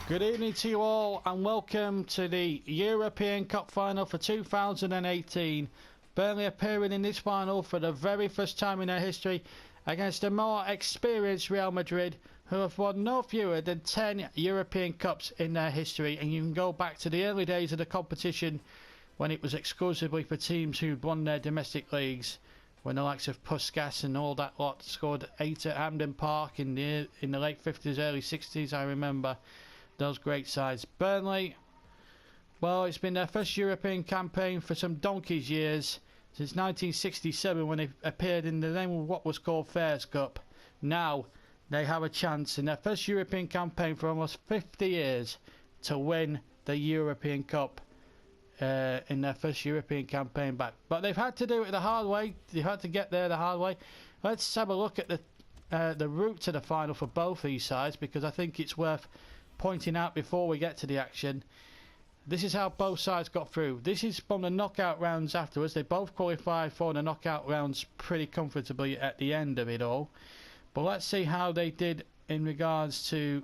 Good evening to you all and welcome to the European Cup final for 2018. Burnley appearing in this final for the very first time in their history against a more experienced Real Madrid, who have won no fewer than 10 European Cups in their history. And you can go back to the early days of the competition when it was exclusively for teams who'd won their domestic leagues, when the likes of Puskas and all that lot scored 8 at Hampden Park in the late 50s, early 60s. I remember those great sides. Burnley, well, it's been their first European campaign for some donkey's years, since 1967 when they appeared in the name of what was called Fairs Cup. Now they have a chance in their first European campaign for almost 50 years to win the European Cup in their first European campaign back. But they've had to do it the hard way. They've had to get there the hard way. Let's have a look at the route to the final for both these sides, because I think it's worth pointing out before we get to the action. This is how both sides got through. This is from the knockout rounds afterwards. They both qualified for the knockout rounds pretty comfortably at the end of it all. But let's see how they did in regards to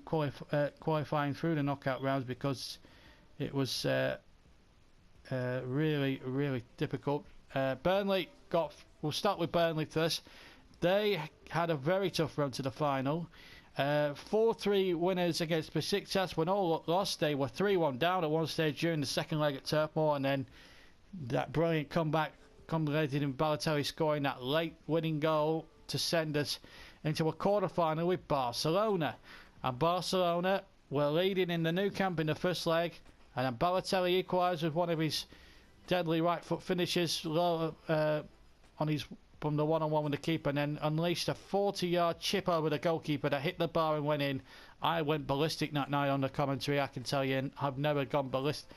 qualifying through the knockout rounds, because it was really difficult. Burnley we'll start with Burnley first. They had a very tough run to the final. 4-3 winners against Besiktas. When all looked lost, they were 3-1 down at one stage during the second leg at Turf Moor, and then that brilliant comeback culminated in Balotelli scoring that late winning goal to send us into a quarter-final with Barcelona. And Barcelona were leading in the Nou Camp in the first leg, and then Balotelli equalised with one of his deadly right foot finishes from the one-on-one with the keeper, and then unleashed a 40-yard chip over the goalkeeper that hit the bar and went in. I went ballistic that night on the commentary, I can tell you, and I've never gone ballistic,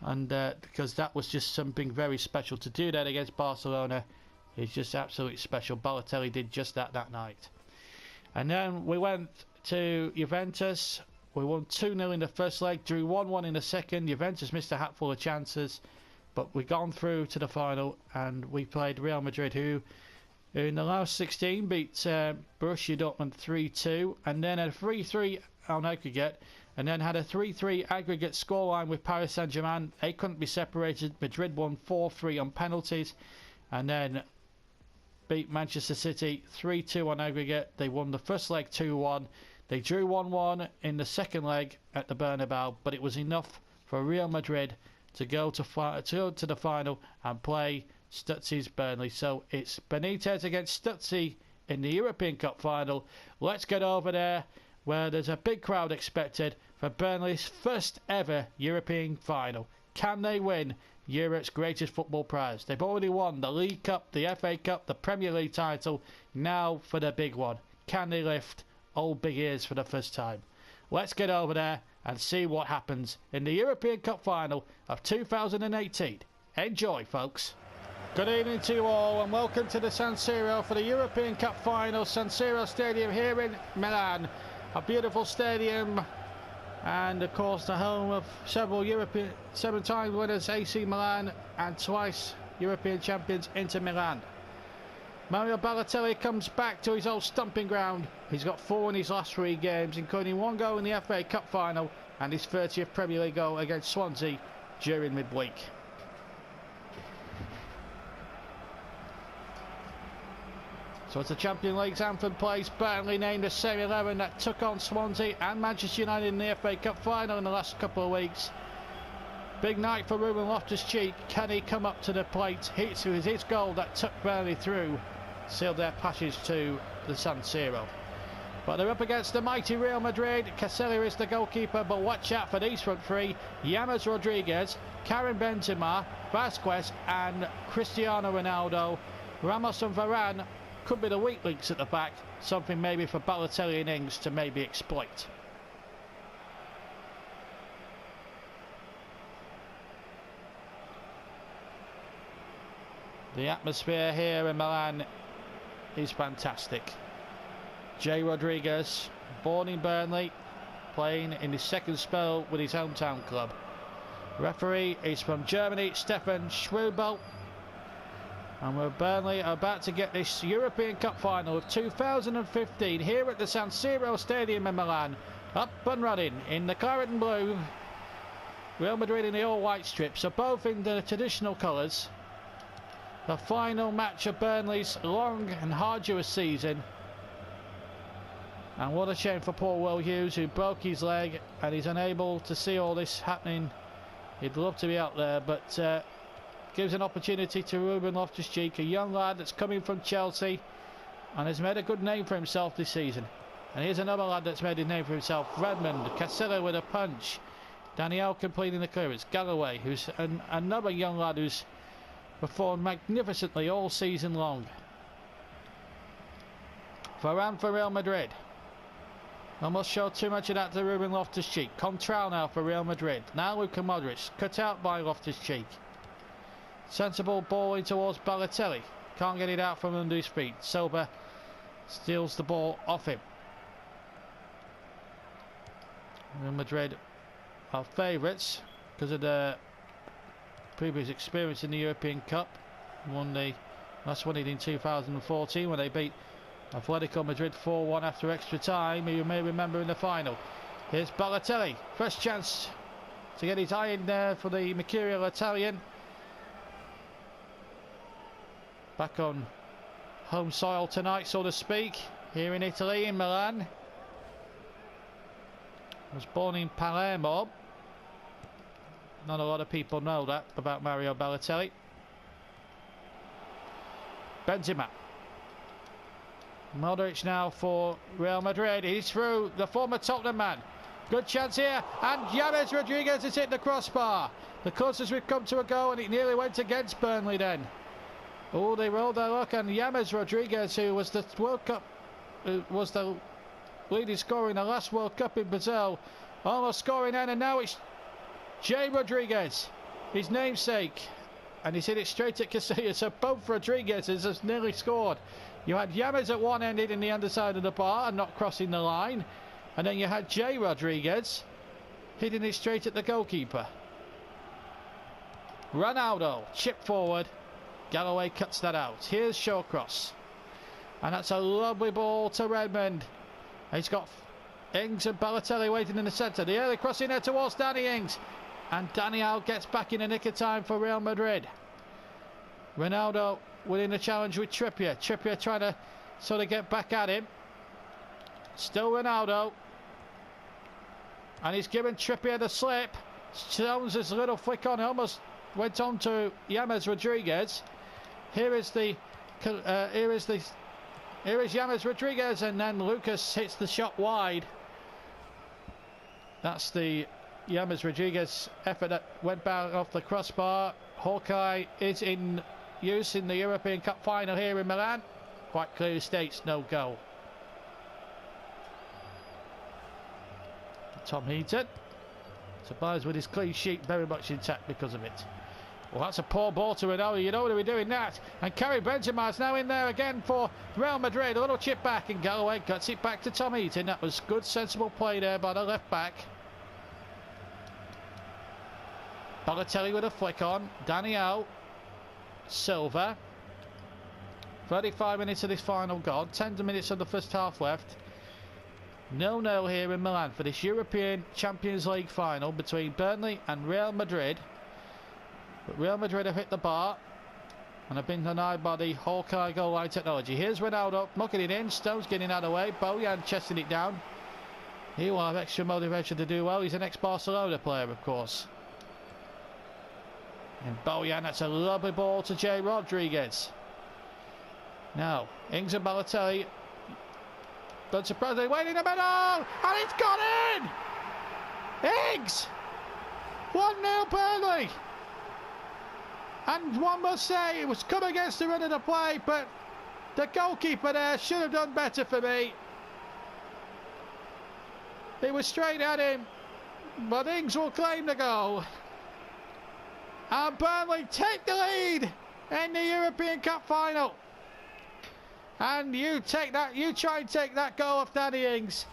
and because that was just something very special. To do that against Barcelona is just absolutely special. Balotelli did just that night. And then we went to Juventus. We won 2-0 in the first leg, drew 1-1 in the second. Juventus missed a hatful of chances, but we gone through to the final, and we played Real Madrid, who in the last 16 beat Borussia Dortmund 3-2, and then a 3-3 on aggregate, and then had a 3-3 aggregate scoreline with Paris Saint-Germain. They couldn't be separated. Madrid won 4-3 on penalties, and then beat Manchester City 3-2 on aggregate. They won the first leg 2-1. They drew 1-1 in the second leg at the Bernabeu, but it was enough for Real Madrid to go to the final and play Stutzy's Burnley. So it's Benitez against Stutzy in the European Cup final. Let's get over there, where there's a big crowd expected for Burnley's first ever European final. Can they win Europe's greatest football prize? They've already won the League Cup, the FA Cup, the Premier League title. Now for the big one. Can they lift old big ears for the first time? Let's get over there and see what happens in the European Cup final of 2018. Enjoy, folks. Good evening to you all and welcome to the San Siro for the European Cup final. San Siro Stadium here in Milan. A beautiful stadium, and of course the home of several 7-time winners AC Milan and twice European champions Inter Milan. Mario Balotelli comes back to his old stomping ground. He's got 4 in his last 3 games, including 1 goal in the FA Cup final and his 30th Premier League goal against Swansea during midweek. So as the Champions League's anthem plays, Burnley named the same 11 that took on Swansea and Manchester United in the FA Cup final in the last couple of weeks. Big night for Ruben Loftus-Cheek. Can he come up to the plate? It was his goal that took Burnley through, sealed their passage to the San Siro. But they're up against the mighty Real Madrid. Caselli is the goalkeeper, but watch out for these front three: James Rodriguez, Karim Benzema, Vasquez and Cristiano Ronaldo. Ramos and Varane could be the weak links at the back, something maybe for Balotelli and Ings to maybe exploit. The atmosphere here in Milan is fantastic. Jay Rodriguez, born in Burnley, playing in his second spell with his hometown club. Referee is from Germany, Stefan Schwebel. And we're Burnley about to get this European Cup final of 2015 here at the San Siro Stadium in Milan. Up and running in the claret and blue. Real Madrid in the all-white strips, so both in the traditional colours. The final match of Burnley's long and arduous season. And what a shame for poor Will Hughes, who broke his leg and he's unable to see all this happening. He'd love to be out there, but gives an opportunity to Ruben Loftus-Cheek, a young lad that's coming from Chelsea and has made a good name for himself this season. And here's another lad that's made a name for himself, Redmond. Casillo with a punch. Daniel completing the clearance. Galloway, who's another young lad who's performed magnificently all season long. Varane for Real Madrid. Almost showed too much of that to Ruben Loftus-Cheek. Contral now for Real Madrid. Now Luka Modric, cut out by Loftus-Cheek. Sensible ball in towards Balotelli. Can't get it out from under his feet. Silva steals the ball off him. Real Madrid are favourites because of their previous experience in the European Cup. Won the last one in 2014 when they beat Atletico Madrid 4-1 after extra time. You may remember in the final. Here's Balotelli, first chance to get his eye in there for the mercurial Italian. Back on home soil tonight, so to speak, here in Italy, in Milan. Was born in Palermo. Not a lot of people know that about Mario Balotelli. Benzema. Modric now for Real Madrid. He's through, the former Tottenham man. Good chance here, and James Rodriguez has hit the crossbar. The closest we've come to a goal, and it nearly went against Burnley then. Oh, they rolled their luck, and James Rodriguez, who was the World Cup, was the leading scorer in the last World Cup in Brazil, almost scoring then, and now it's Jay Rodriguez, his namesake, and he's hit it straight at Casillas. So both Rodriguez's has nearly scored. You had James at one end hitting the underside of the bar and not crossing the line, and then you had Jay Rodriguez hitting it straight at the goalkeeper. Ronaldo, chip forward, Galloway cuts that out. Here's Shawcross, and that's a lovely ball to Redmond. He's got Ings and Balotelli waiting in the centre. The early cross in there towards Danny Ings, and Daniel gets back in the nick of time for Real Madrid. Ronaldo winning the challenge with Trippier. Trippier trying to sort of get back at him. Still Ronaldo, and he's given Trippier the slip. Stones his little flick on, almost went on to James Rodriguez. Here is James Rodriguez, and then Lucas hits the shot wide. That's the James Rodriguez effort that went back off the crossbar. Hawkeye is in use in the European Cup final here in Milan. Quite clearly states no goal. Tom Heaton surprised with his clean sheet, very much intact because of it. Well, that's a poor ball to Ronaldo. You know what are we doing that? And Karim Benzema is now in there again for Real Madrid. A little chip back, and Galloway cuts it back to Tom Heaton. That was good, sensible play there by the left back. Balotelli with a flick on. Daniel. Silva. 35 minutes of this final goal. 10 minutes of the first half left. 0-0 here in Milan for this European Champions League final between Burnley and Real Madrid. But Real Madrid have hit the bar and have been denied by the Hawkeye goal line technology. Here's Ronaldo mucking it in. Stones getting out of the way. Bojan chesting it down. He will have extra motivation to do well. He's an ex-Barcelona player, of course. And Bojan, that's a lovely ball to Jay Rodriguez. Now, Ings and Balotelli. But surprisingly, waiting in the middle, and it's gone in! Ings! 1-0 Burnley! And one must say, it was come against the run of the play, but the goalkeeper there should have done better for me. It was straight at him, but Ings will claim the goal. And Burnley take the lead in the European Cup final. And you try and take that goal off Danny Ings.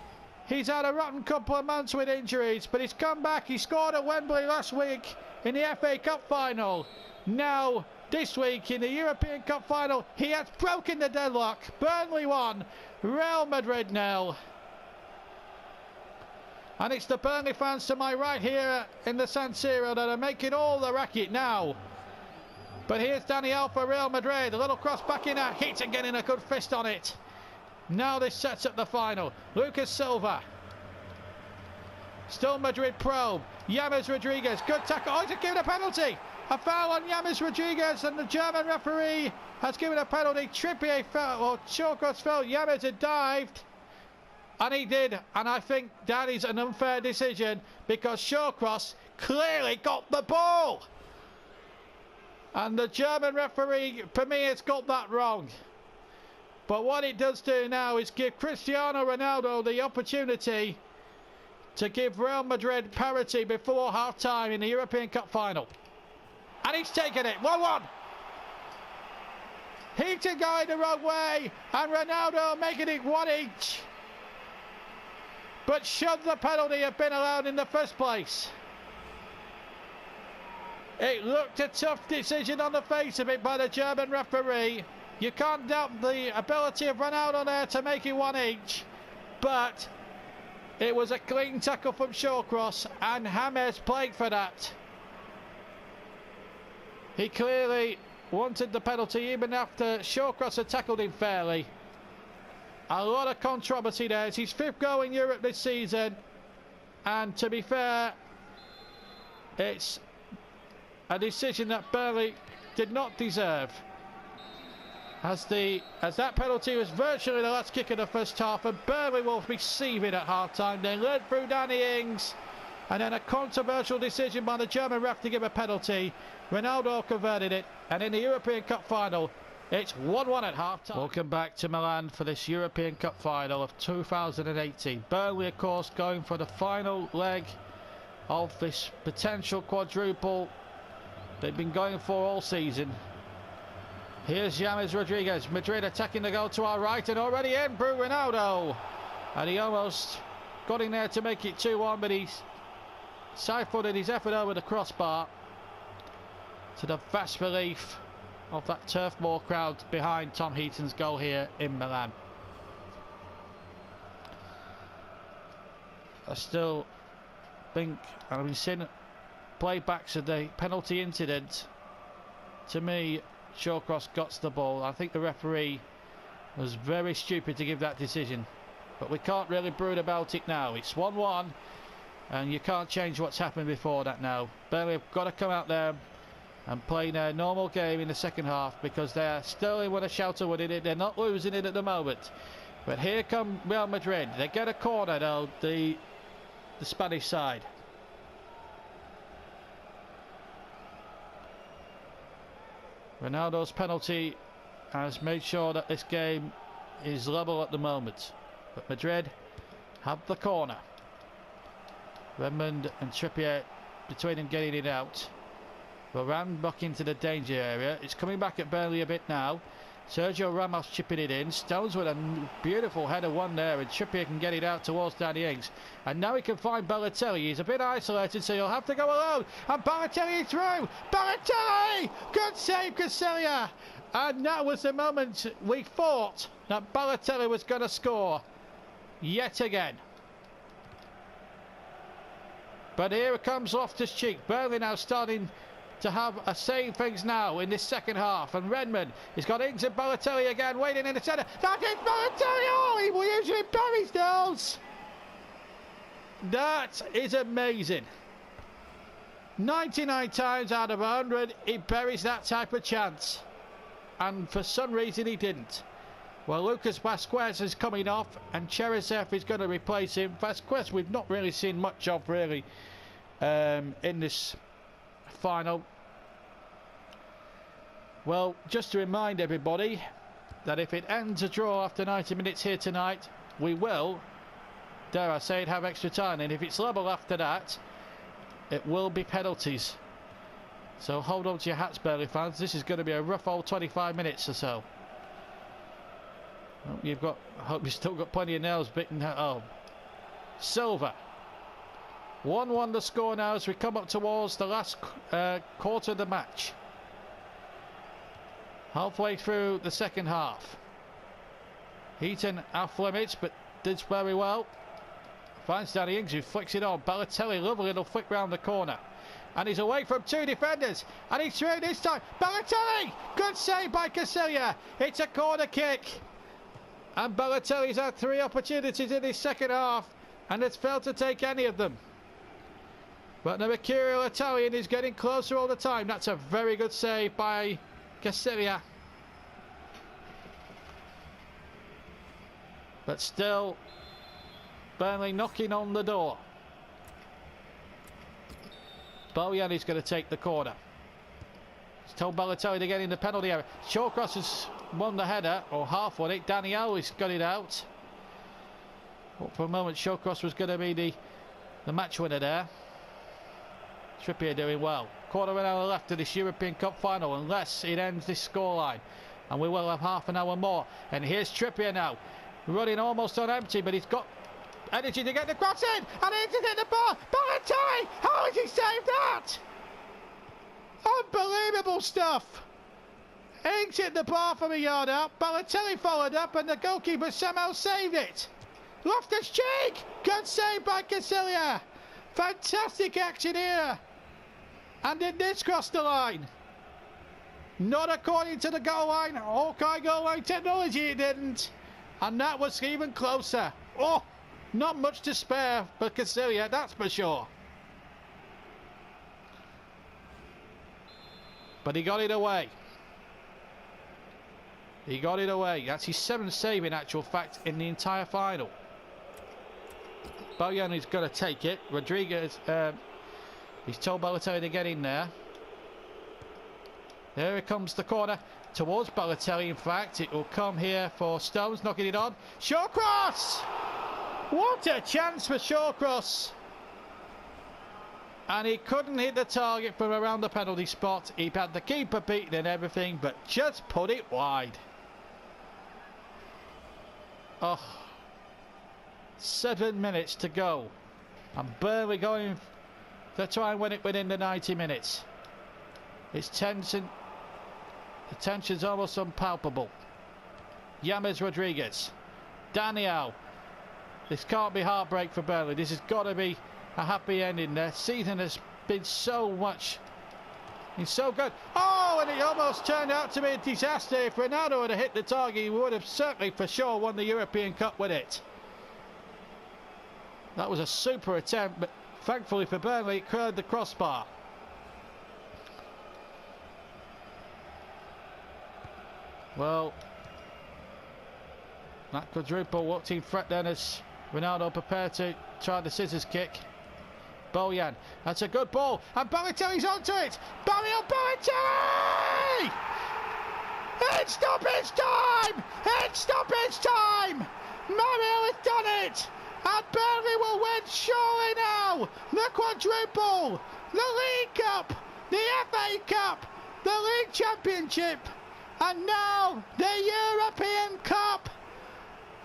He's had a rotten couple of months with injuries, but he's come back. He scored at Wembley last week in the FA Cup final. Now, this week in the European Cup final, he has broken the deadlock. Burnley 1, Real Madrid 0. And it's the Burnley fans to my right here in the San Siro that are making all the racket now. But here's Daniel for Real Madrid. A little cross back in at hit and getting a good fist on it. Now this sets up the final. Lucas Silva. Still Madrid probe. James Rodriguez. Good tackle. Oh, he's given a penalty. A foul on James Rodriguez, and the German referee has given a penalty. Trippier fell, or Shawcross fell. James had dived. And he did. And I think that is an unfair decision because Shawcross clearly got the ball. And the German referee, for me, has got that wrong. But what it does do now is give Cristiano Ronaldo the opportunity to give Real Madrid parity before half-time in the European Cup final. And he's taken it. 1-1. Heaton going the wrong way. And Ronaldo making it one each. But should the penalty have been allowed in the first place? It looked a tough decision on the face of it by the German referee. You can't doubt the ability of Ronaldo there to make it one each. But it was a clean tackle from Shawcross, and James played for that. He clearly wanted the penalty even after Shawcross had tackled him fairly. A lot of controversy there. It's his fifth goal in Europe this season. And to be fair, it's a decision that Burnley did not deserve. As that penalty was virtually the last kick of the first half, and Burnley will be seething at half-time. They led through Danny Ings, and then a controversial decision by the German ref to give a penalty. Ronaldo converted it, and in the European Cup final, it's 1-1 at half-time. Welcome back to Milan for this European Cup final of 2018. Burnley, of course, going for the final leg of this potential quadruple they've been going for all season. Here's James Rodriguez. Madrid attacking the goal to our right and already in. Ronaldo. And he almost got in there to make it 2-1, but he's side-footed his effort over the crossbar, to the vast relief of that Turf Moor crowd behind Tom Heaton's goal here in Milan. I still think, and I've seen playbacks of the penalty incident. To me, Shawcross got the ball. I think the referee was very stupid to give that decision, but we can't really brood about it now. It's 1-1 and you can't change what's happened before that now. Burnley have got to come out there and play their normal game in the second half, because they're still in with a shout of winning it. They're not losing it at the moment. But here come Real Madrid. They get a corner now, the Spanish side. Ronaldo's penalty has made sure that this game is level at the moment. But Madrid have the corner. Redmond and Trippier between them getting it out. Varane back into the danger area. It's coming back at Burnley a bit now. Sergio Ramos chipping it in. Stones with a beautiful header one there, and Trippier can get it out towards Danny Ings. And now he can find Balotelli. He's a bit isolated, so he'll have to go alone. And Balotelli through. Balotelli! Good save, Castilla. And that was the moment we thought that Balotelli was going to score yet again. But here comes Loftus-Cheek. Burnley now starting to have a say things now in this second half, and Redmond, he's got Ings and Balotelli again waiting in the centre. That is Balotelli! Oh, he will usually buries those. That is amazing. 99 times out of 100 he buries that type of chance, and for some reason he didn't. Well, Lucas Vazquez is coming off and Cheryshev is going to replace him. Vazquez we've not really seen much of really in this final. Well, just to remind everybody that if it ends a draw after 90 minutes here tonight, we will, dare I say it, have extra time, and if it's level after that, it will be penalties. So hold on to your hats, Burnley fans. This is going to be a rough old 25 minutes or so. I hope you've still got plenty of nails bitten. Oh, Silva. 1-1 the score now as we come up towards the last quarter of the match. Halfway through the second half. Heaton off limits, but did very well. Finds Danny Ings, who flicks it on. Balotelli, lovely little flick round the corner. And he's away from 2 defenders. And he's through this time. Balotelli! Good save by Casilia. It's a corner kick. And Balotelli's had 3 opportunities in his second half and has failed to take any of them. But the mercurial Italian is getting closer all the time. That's a very good save by Casilia. But still, Burnley knocking on the door. Bojan is going to take the corner. He's told Balotelli to get in the penalty area. Shawcross has won the header, or half won it. Daniel has got it out. Well, for a moment, Shawcross was going to be the match winner there. Trippier doing well. Quarter of an hour left of this European Cup final, unless it ends this scoreline. And we will have half an hour more. And here's Trippier now, running almost on empty, but he's got energy to get the cross in, and he's hit the ball. Balotelli! How has he saved that? Unbelievable stuff. Ings hit the bar from a yard out. Balotelli followed up, and the goalkeeper somehow saved it. Loftus-Cheek! Good save by Casilia. Fantastic action here. And did this cross the line? Not according to the goal line. Hawkeye goal line technology, it didn't. And that was even closer. Oh, not much to spare for Casilia, that's for sure. But he got it away. He got it away. That's his 7th save in actual fact in the entire final. Bojan is going to take it. Rodriguez, he's told Balotelli to get in there. There comes the corner towards Balotelli. In fact, it will come here for Stones, knocking it on. Shawcross! What a chance for Shawcross! And he couldn't hit the target from around the penalty spot. He had the keeper beaten and everything, but just put it wide. Oh, 7 minutes to go. And Burnley going to try and win it within the 90 minutes. It's tension. The tension's almost unpalpable. James Rodriguez. Daniel. This can't be heartbreak for Burnley. This has got to be a happy ending. Their season has been so much. He's so good. Oh, and it almost turned out to be a disaster. If Ronaldo had hit the target, he would have certainly for sure won the European Cup with it. That was a super attempt, but thankfully for Burnley, it cleared the crossbar. Well, that quadruple walked in front then as Ronaldo prepared to try the scissors kick. Bojan, that's a good ball, and Balotelli's onto it. Mario Balotelli! It's stoppage time! It's stoppage time! Mario has done it! And Burnley will win surely now! The quadruple! The League Cup! The FA Cup! The League Championship! And now the European Cup!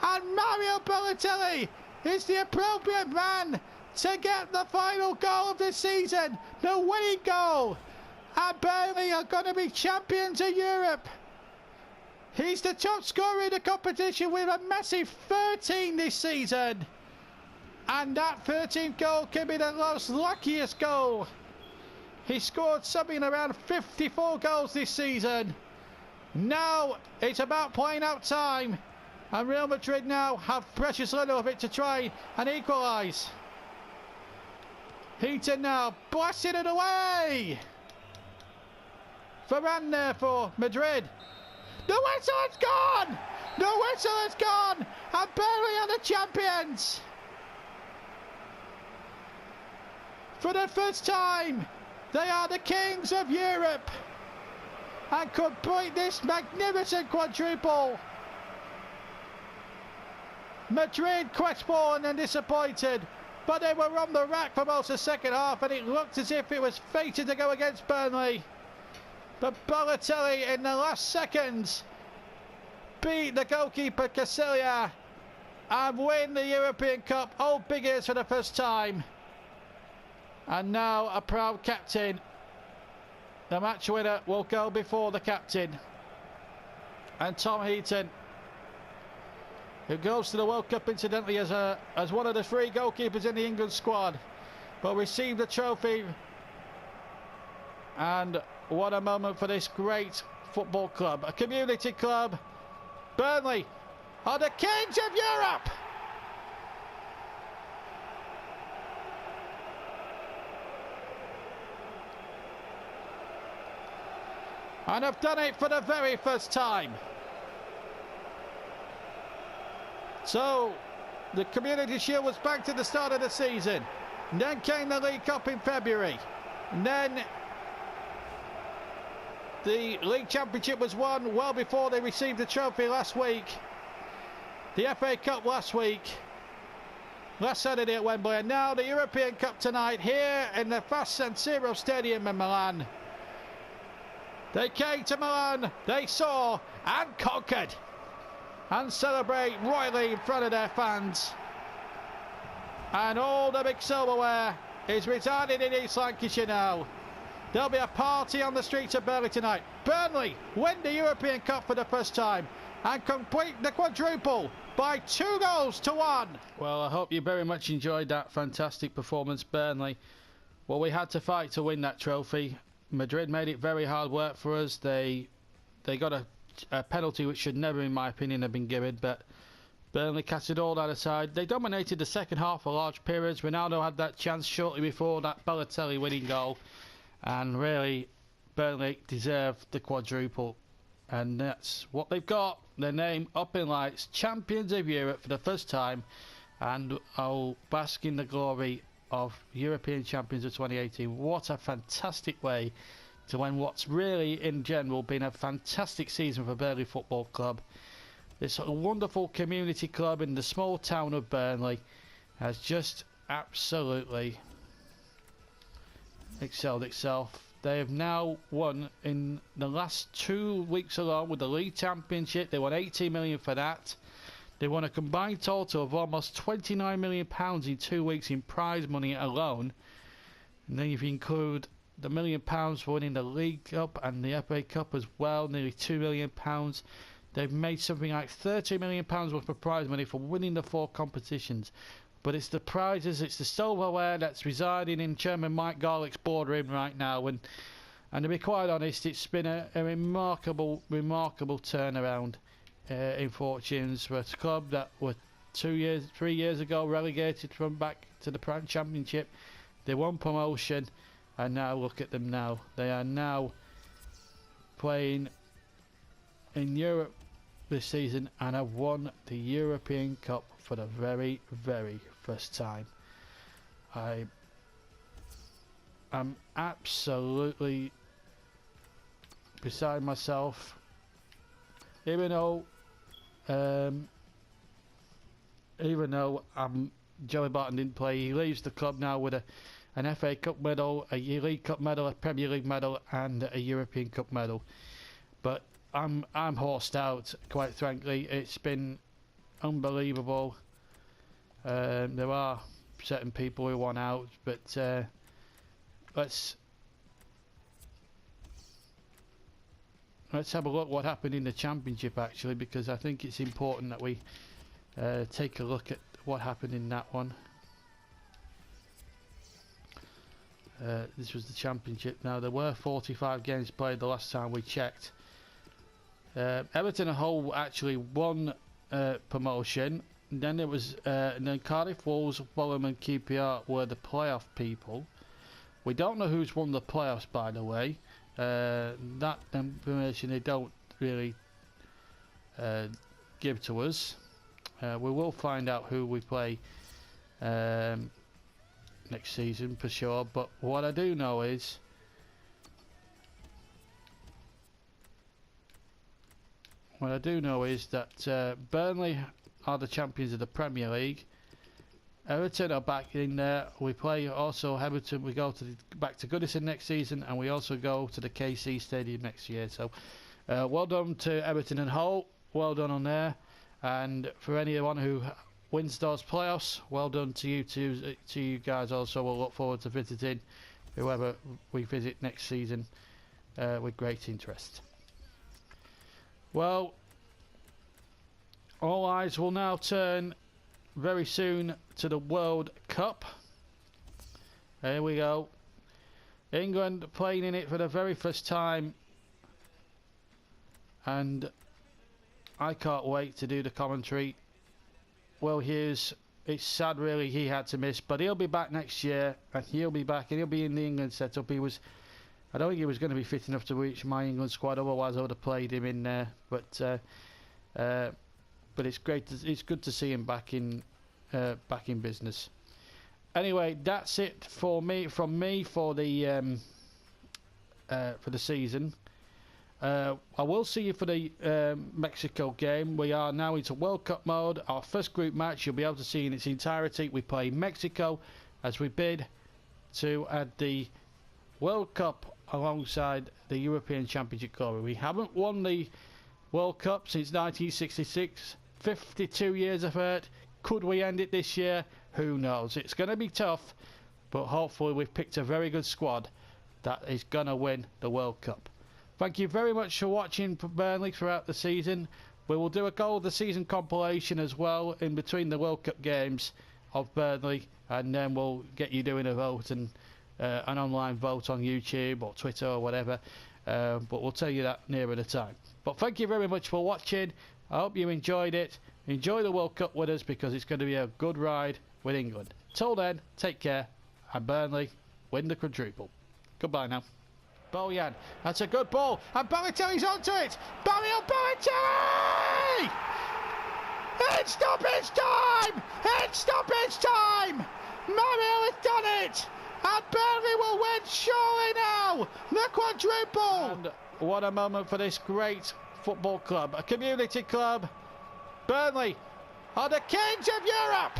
And Mario Balotelli is the appropriate man to get the final goal of the season, the winning goal. And Burnley are going to be champions of Europe. He's the top scorer in the competition with a massive 13 this season. And that 13th goal can be the most luckiest goal. He scored something around 54 goals this season. Now it's about playing out time. And Real Madrid now have precious little of it to try and equalise. Heaton now blasting it away. Varane there for Madrid. The whistle has gone! The whistle has gone! And Burnley are the champions! For the first time, they are the kings of Europe and complete this magnificent quadruple. Madrid crestfallen and disappointed, but they were on the rack for most of the second half, and it looked as if it was fated to go against Burnley. But Balotelli in the last seconds beat the goalkeeper Casilia and win the European Cup. Old Big Ears for the first time. And now a proud captain. The match winner will go before the captain. And Tom Heaton who goes to the World Cup incidentally as one of the 3 goalkeepers in the England squad, but received the trophy. And what a moment for this great football club, a community club. Burnley are the kings of Europe. And have done it for the very first time. So the Community Shield was banked at the start of the season. And then came the League Cup in February. And then the League Championship was won well before they received the trophy last week. The FA Cup last Saturday at Wembley. And now the European Cup tonight here in the fast San Siro Stadium in Milan. They came to Milan, they saw and conquered and celebrate royally in front of their fans. And all the big silverware is residing in East Lancashire now. There'll be a party on the streets of Burnley tonight. Burnley win the European Cup for the first time and complete the quadruple by 2-1. Well, I hope you very much enjoyed that fantastic performance, Burnley. Well, we had to fight to win that trophy. Madrid made it very hard work for us. They got a penalty which should never, in my opinion, have been given, but Burnley cast it all that aside. They dominated the second half for large periods. Ronaldo had that chance shortly before that Balotelli winning goal, and really Burnley deserved the quadruple, and that's what they've got. Their name up in lights, champions of Europe for the first time, and I'll bask in the glory of European champions of 2018. What a fantastic way to end what's really in general been a fantastic season for Burnley Football Club. This wonderful community club in the small town of Burnley has just absolutely excelled itself. They have now won in the last 2 weeks alone with the League Championship. They won 18 million for that. They won a combined total of almost £29 million in 2 weeks in prize money alone. And then if you include the £1 million for winning the League Cup and the FA Cup as well, nearly £2 million. They've made something like £30 million worth of prize money for winning the 4 competitions. But it's the prizes, it's the silverware that's residing in Chairman Mike Garlick's boardroom right now. And to be quite honest, it's been a remarkable turnaround in fortunes for a club that were 3 years ago relegated from back to the Championship. They won promotion, and now look at them now. They are now playing in Europe this season and have won the European Cup for the very, very first time. I am absolutely beside myself, even though Joey Barton didn't play. He leaves the club now with an FA Cup medal, a League Cup medal, a Premier League medal, and a European Cup medal. But I'm horsed out, quite frankly. It's been unbelievable. There are certain people who want out, but let's have a look what happened in the Championship, actually, because I think it's important that we take a look at what happened in that one. This was the Championship. Now, there were 45 games played the last time we checked. Everton and Hull actually won promotion. And then there was and then Cardiff, Wolves, Fulham and QPR were the playoff people. We don't know who's won the playoffs, by the way. That information they don't really give to us. We will find out who we play next season for sure, but what I do know is that Burnley are the champions of the Premier League. Everton are back in there. We play also Everton. We go to back to Goodison next season, and we also go to the KC Stadium next year. So, well done to Everton and Hull. Well done on there. And for anyone who wins those playoffs, well done to you guys. Also, we'll look forward to visiting whoever we visit next season with great interest. Well, all eyes will now turn very soon to the World Cup. Here we go. England playing in it for the very first time. And I can't wait to do the commentary. Will Hughes, it's sad really he had to miss, but he'll be back next year, and he'll be back, and he'll be in the England setup. I don't think he was going to be fit enough to reach my England squad, otherwise I would have played him in there. But it's great. It's good to see him back in business. Anyway, that's it from me for the season. I will see you for the Mexico game. We are now into World Cup mode. Our first group match you'll be able to see in its entirety. We play Mexico as we bid to add the World Cup alongside the European Championship glory. We haven't won the World Cup since 1966. 52 years of hurt. Could we end it this year? Who knows? It's going to be tough, but hopefully we've picked a very good squad that is going to win the World Cup. Thank you very much for watching Burnley throughout the season. We will do a goal of the season compilation as well in between the World Cup games of Burnley, and then we'll get you doing a vote and an online vote on YouTube or Twitter or whatever, but we'll tell you that nearer the time. But thank you very much for watching. I hope you enjoyed it. Enjoy the World Cup with us, because it's going to be a good ride with England. Till then, take care, and Burnley win the quadruple. Goodbye now. Bojan, that's a good ball, and Balotelli's onto it. Mario Balotelli! It's stoppage time! It's stoppage time! Mario has done it! And Burnley will win surely now! The quadruple! And what a moment for this great football club, a community club. Burnley are the kings of Europe!